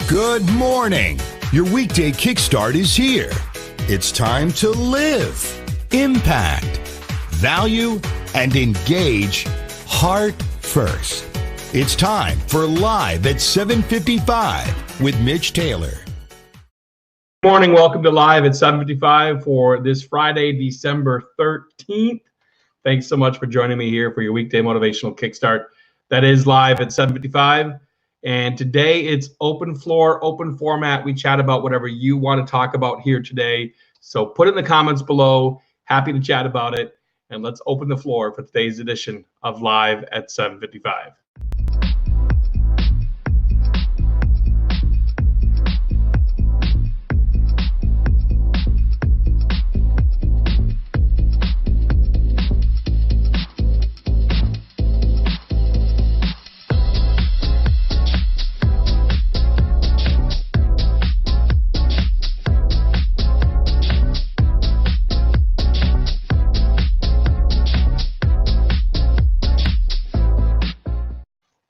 Good morning. Your weekday kickstart is here. It's time to live, impact, value, and engage heart first. It's time for Live at 7:55 with Mitch Taylor. Good morning. Welcome to Live at 7:55 for this Friday, December 13th. Thanks so much for joining me here for your weekday motivational kickstart. That is Live at 7:55. And today it's open floor, open format. We chat about whatever you want to talk about here today. So put it in the comments below. Happy to chat about it. And let's open the floor for today's edition of Live at 7:55.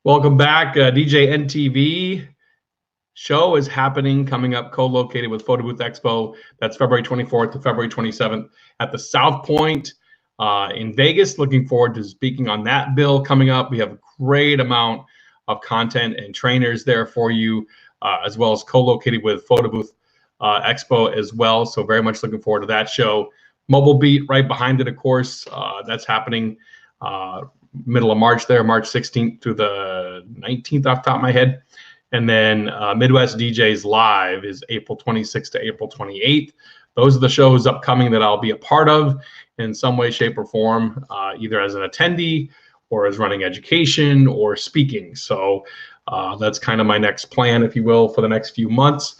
Welcome back. DJ NTV show is happening, coming up, co-located with Photo Booth Expo. That's February 24th to February 27th at the South Point in Vegas. Looking forward to speaking on that bill coming up. We have a great amount of content and trainers there for you, as well as co-located with Photo Booth Expo as well. So very much looking forward to that show. Mobile Beat right behind it, of course. That's happening middle of March there, March 16th through the 19th off the top of my head. And then Midwest DJs Live is April 26th to April 28th. Those are the shows upcoming that I'll be a part of in some way, shape, or form, either as an attendee or as running education or speaking. So that's kind of my next plan, if you will, for the next few months,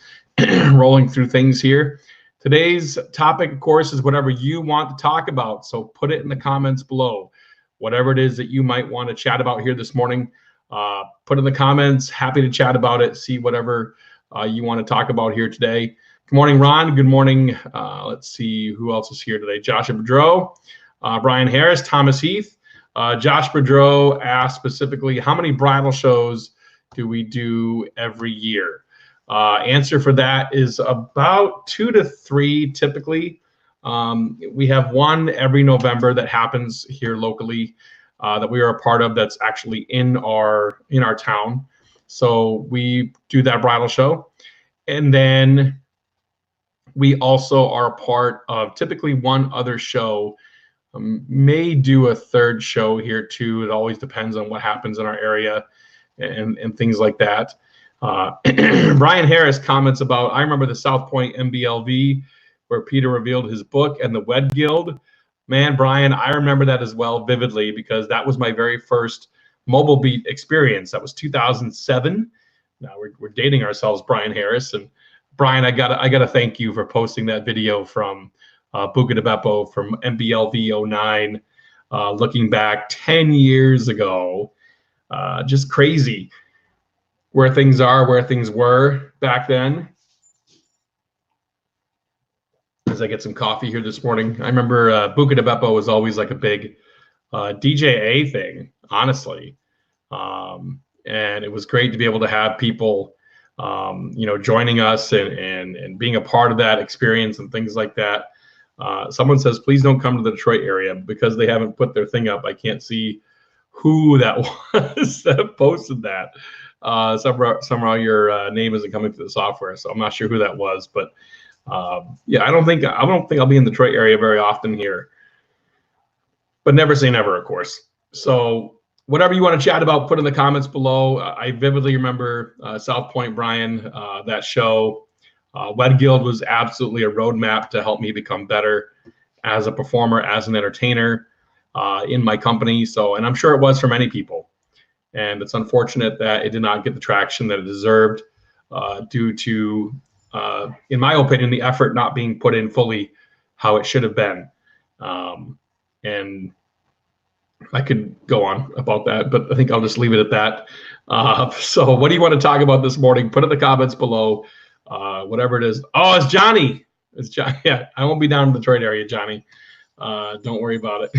rolling through things here. Today's topic, of course, is whatever you want to talk about. So put it in the comments below. Whatever it is that you might want to chat about here this morning, put in the comments. Happy to chat about it. See whatever you want to talk about here today. Good morning, Ron. Good morning. Let's see who else is here today. Joshua Bedreau, Brian Harris, Thomas Heath. Josh Bedreau asked specifically, how many bridal shows do we do every year? Answer for that is about 2 to 3 typically. We have one every November that happens here locally that we are a part of that's actually in our town. So we do that bridal show. And then we also are a part of typically one other show, may do a third show here too. It always depends on what happens in our area and things like that. Brian Harris comments about, I remember the South Point MBLV where Peter revealed his book and the Wed Guild. Man, Brian, I remember that as well vividly because that was my very first Mobile Beat experience. That was 2007. Now we're dating ourselves, Brian Harris. And Brian, I gotta thank you for posting that video from Buca di Beppo from MBLV 09, looking back 10 years ago. Just crazy where things are, where things were back then. As I get some coffee here this morning. I remember Buca di Beppo was always like a big DJA thing, honestly. And it was great to be able to have people, joining us and being a part of that experience and things like that. Someone says, please don't come to the Detroit area because they haven't put their thing up. I can't see who that was that posted that. Somehow your name isn't coming to the software, so I'm not sure who that was, but yeah, I don't think I'll be in the Detroit area very often here, but never say never, of course. So whatever you want to chat about, put in the comments below. I vividly remember South Point, Brian, that show. Wed Guild was absolutely a roadmap to help me become better as a performer, as an entertainer in my company. So, and I'm sure it was for many people. And it's unfortunate that it did not get the traction that it deserved due to in my opinion, the effort not being put in fully how it should have been. And I could go on about that, but I think I'll just leave it at that. So what do you want to talk about this morning? Put in the comments below, whatever it is. Oh, it's Johnny. It's Johnny. Yeah, I won't be down in the Detroit area, Johnny. Don't worry about it.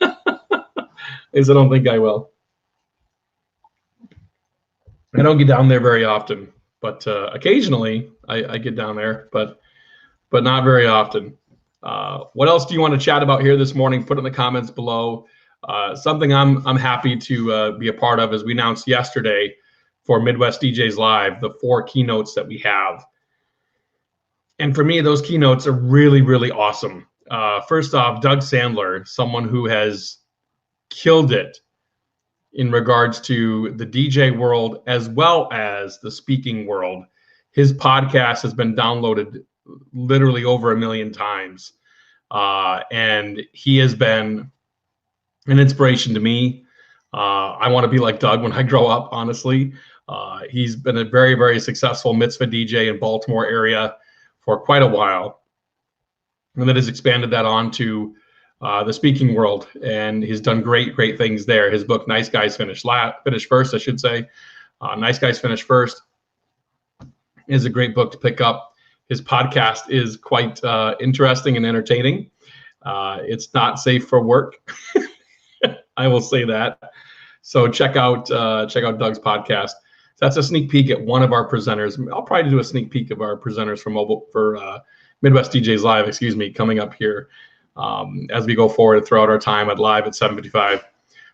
At least I don't think I will. I don't get down there very often, but occasionally I get down there, but not very often. What else do you want to chat about here this morning? Put it in the comments below. Something I'm happy to be a part of, as we announced yesterday for Midwest DJs Live, the 4 keynotes that we have. And for me, those keynotes are really, really awesome. First off, Doug Sandler, someone who has killed it in regards to the DJ world as well as the speaking world. His podcast has been downloaded literally over 1 million times. And he has been an inspiration to me. I want to be like Doug when I grow up, honestly. He's been a very, very successful mitzvah DJ in Baltimore area for quite a while, and then has expanded that on to the speaking world, and he's done great things there. His book, Nice Guys Finish First, I should say. Nice Guys Finish First is a great book to pick up. His podcast is quite interesting and entertaining. It's not safe for work. I will say that. So check out Doug's podcast. That's a sneak peek at one of our presenters. I'll probably do a sneak peek of our presenters for Midwest DJs Live, coming up here as we go forward throughout our time at live at 7:55.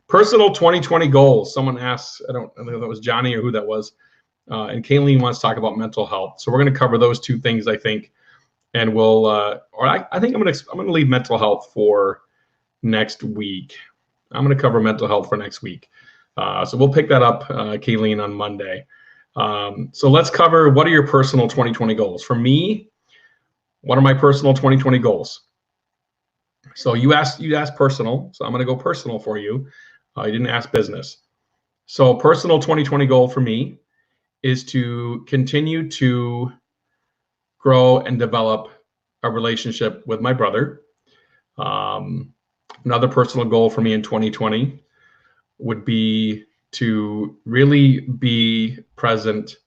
Personal 2020 goals. Someone asked, I don't know if that was Johnny or who that was, and Kayleen wants to talk about mental health. So we're going to cover those 2 things, I think, and we'll, I think I'm going to leave mental health for next week. I'm going to cover mental health for next week. So we'll pick that up, Kayleen, on Monday. So let's cover, what are your personal 2020 goals? For me, what are my personal 2020 goals? So you asked personal, so I'm going to go personal for you. You didn't ask business. So personal 2020 goal for me is to continue to grow and develop a relationship with my brother. Another personal goal for me in 2020 would be to really be present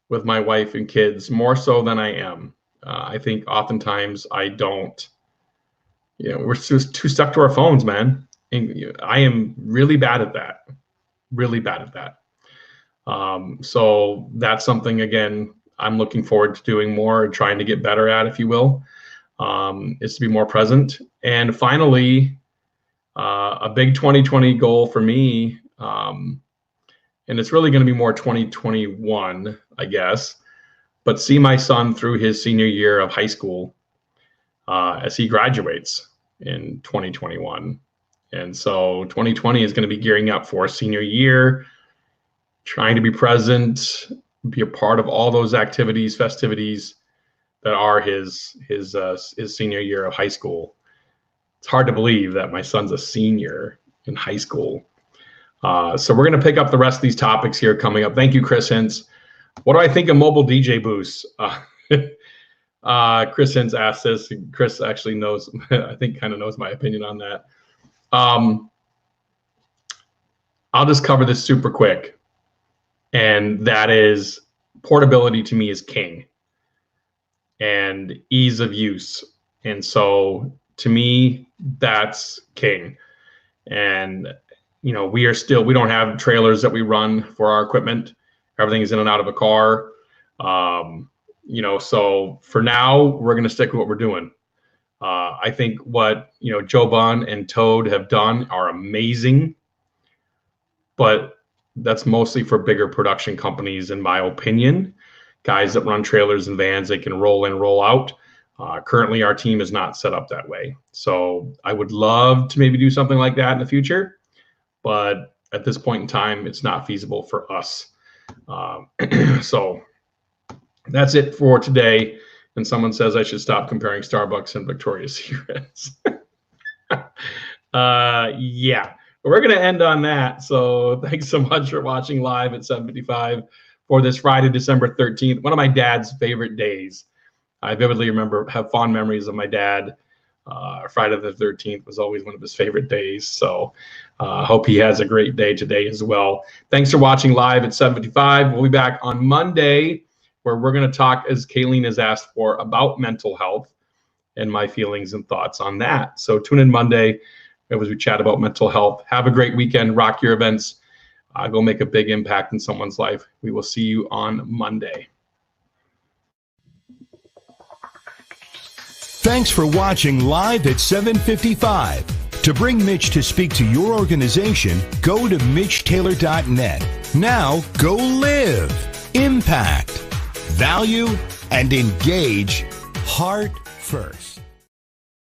with my wife and kids more so than I am. I think oftentimes I don't. We're just too stuck to our phones, man. And I am really bad at that. Really bad at that. So that's something, again, I'm looking forward to doing more and trying to get better at, if you will, is to be more present. And finally, a big 2020 goal for me, and it's really going to be more 2021, I guess, but see my son through his senior year of high school as he graduates in 2021. And so 2020 is going to be gearing up for senior year, trying to be present, be a part of all those activities, festivities that are his senior year of high school. It's hard to believe that my son's a senior in high school. So we're going to pick up the rest of these topics here coming up. Thank you, Chris Hintz. What do I think of mobile DJ booths? Chris Hintz asked this. Chris actually knows, I think, kind of knows my opinion on that. I'll just cover this super quick. And that is, portability to me is king, and ease of use. And so to me, that's king. And, we don't have trailers that we run for our equipment. Everything is in and out of a car. So for now, we're going to stick with what we're doing. I think what, Joe Bunn and Toad have done are amazing, but that's mostly for bigger production companies, in my opinion. Guys that run trailers and vans, they can roll in, roll out. Currently, our team is not set up that way. So I would love to maybe do something like that in the future, but at this point in time, it's not feasible for us. So that's it for today. And someone says I should stop comparing Starbucks and Victoria's Secrets. Yeah, we're going to end on that. So thanks so much for watching live at 7:55 for this Friday, December 13th, one of my dad's favorite days. I vividly have fond memories of my dad. Friday the 13th was always one of his favorite days. So I hope he has a great day today as well. Thanks for watching live at 7:55. We'll be back on Monday, where we're going to talk, as Kayleen has asked for, about mental health and my feelings and thoughts on that. So tune in Monday as we chat about mental health. Have a great weekend. Rock your events. go make a big impact in someone's life. We will see you on Monday. Thanks for watching Live at 7:55. To bring Mitch to speak to your organization, go to MitchTaylor.net. Now go live, impact, value, and engage heart first.